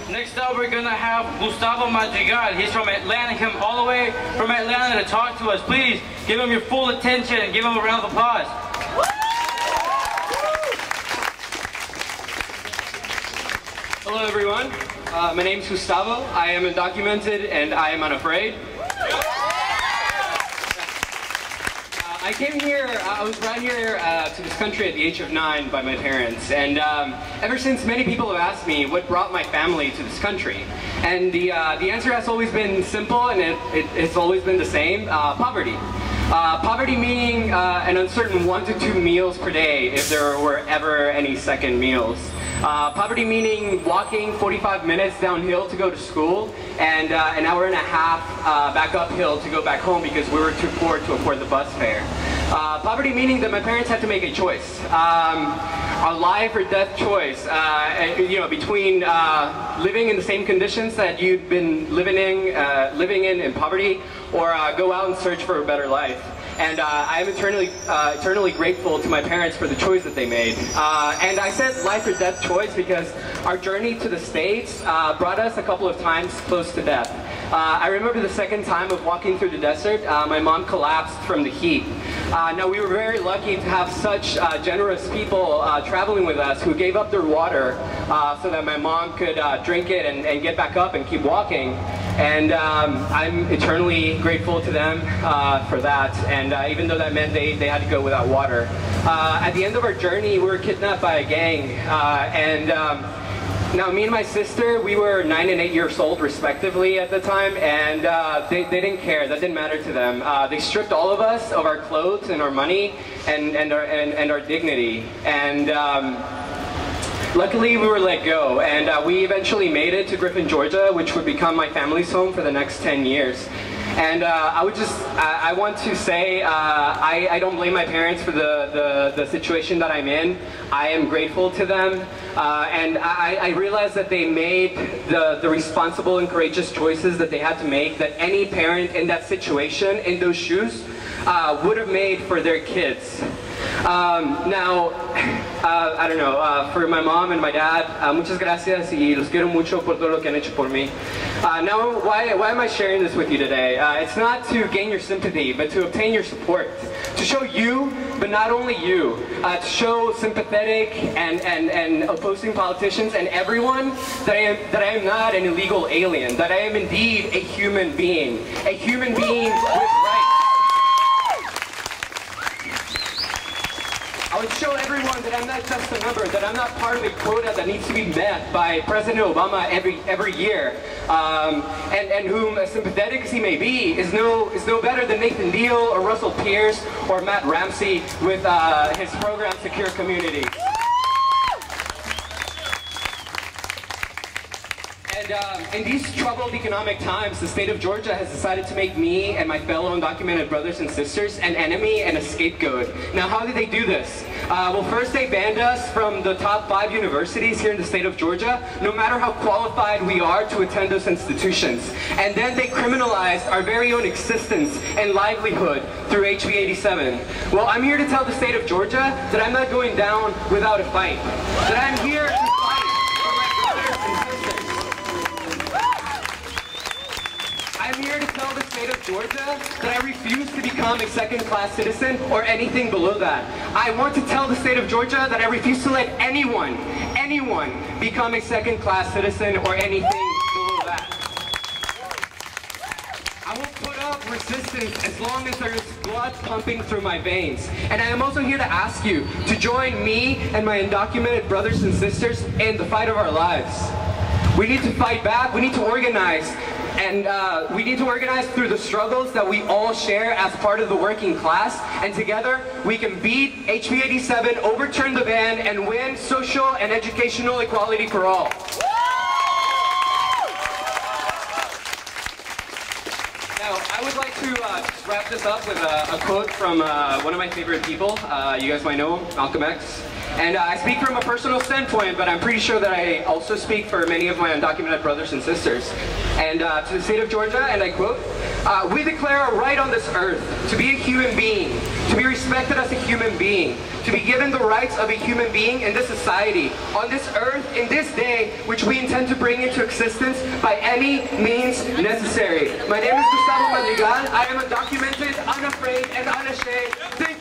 Next up, we're gonna have Gustavo. He's from Atlanta. He came all the way from Atlanta to talk to us. Please give him your full attention and give him a round of applause. Hello everyone, my name is Gustavo. I am undocumented and I am unafraid. I came here, I was brought here to this country at the age of 9 by my parents, and ever since many people have asked me what brought my family to this country. And the answer has always been simple, and it's always been the same: poverty. Poverty meaning an uncertain 1 to 2 meals per day if there were ever any second meals. Poverty meaning walking 45 minutes downhill to go to school and an hour and a half back uphill to go back home because we were too poor to afford the bus fare. Poverty meaning that my parents had to make a choice, a life or death choice, between living in the same conditions that you'd been living in poverty, or go out and search for a better life. And I am eternally grateful to my parents for the choice that they made. And I said life or death choice because our journey to the States brought us a couple of times close to death. I remember the second time of walking through the desert, my mom collapsed from the heat. Now we were very lucky to have such generous people traveling with us who gave up their water so that my mom could drink it and get back up and keep walking. And I'm eternally grateful to them for that. And even though that meant they had to go without water. At the end of our journey, we were kidnapped by a gang. Now, me and my sister, we were 9 and 8 years old, respectively, at the time, and they didn't care. That didn't matter to them. They stripped all of us of our clothes and our money and our dignity. And luckily, we were let go, and we eventually made it to Griffin, Georgia, which would become my family's home for the next 10 years. And I want to say I don't blame my parents for the situation that I'm in. I am grateful to them, and I realize that they made the responsible and courageous choices that they had to make, that any parent in that situation, in those shoes, would have made for their kids. I don't know, for my mom and my dad, muchas gracias y los quiero mucho por todo lo que han hecho por mí. Now, why am I sharing this with you today? It's not to gain your sympathy, but to obtain your support. To show you, but not only you, to show sympathetic and opposing politicians and everyone that I am not an illegal alien, that I am indeed a human being with rights. I would show everyone that I'm not just a number, that I'm not part of a quota that needs to be met by President Obama every year, and whom, as sympathetic as he may be, is no better than Nathan Deal or Russell Pierce or Matt Ramsey with his program Secure Communities. And in these troubled economic times, the state of Georgia has decided to make me and my fellow undocumented brothers and sisters an enemy and a scapegoat. Now, how did they do this? Well, first they banned us from the top 5 universities here in the state of Georgia, no matter how qualified we are to attend those institutions. And then they criminalized our very own existence and livelihood through HB 87. Well, I'm here to tell the state of Georgia that I'm not going down without a fight. That I'm here to fight for my brothers and sisters. I'm here to tell the state of Georgia that I refuse to become a second-class citizen or anything below that. I want to tell the state of Georgia that I refuse to let anyone become a second-class citizen or anything below that. I will put up resistance as long as there is blood pumping through my veins. And I am also here to ask you to join me and my undocumented brothers and sisters in the fight of our lives. We need to fight back, we need to organize. And we need to organize through the struggles that we all share as part of the working class. And together, we can beat HB 87, overturn the ban, and win social and educational equality for all. Now, I would like to just wrap this up with a quote from one of my favorite people. You guys might know him, Malcolm X. And I speak from a personal standpoint, but I'm pretty sure that I also speak for many of my undocumented brothers and sisters. And to the state of Georgia, and I quote, "We declare a right on this earth to be a human being, to be respected as a human being, to be given the rights of a human being in this society, on this earth, in this day, which we intend to bring into existence by any means necessary." My name is Gustavo. I am undocumented, unafraid, and unashamed. Thank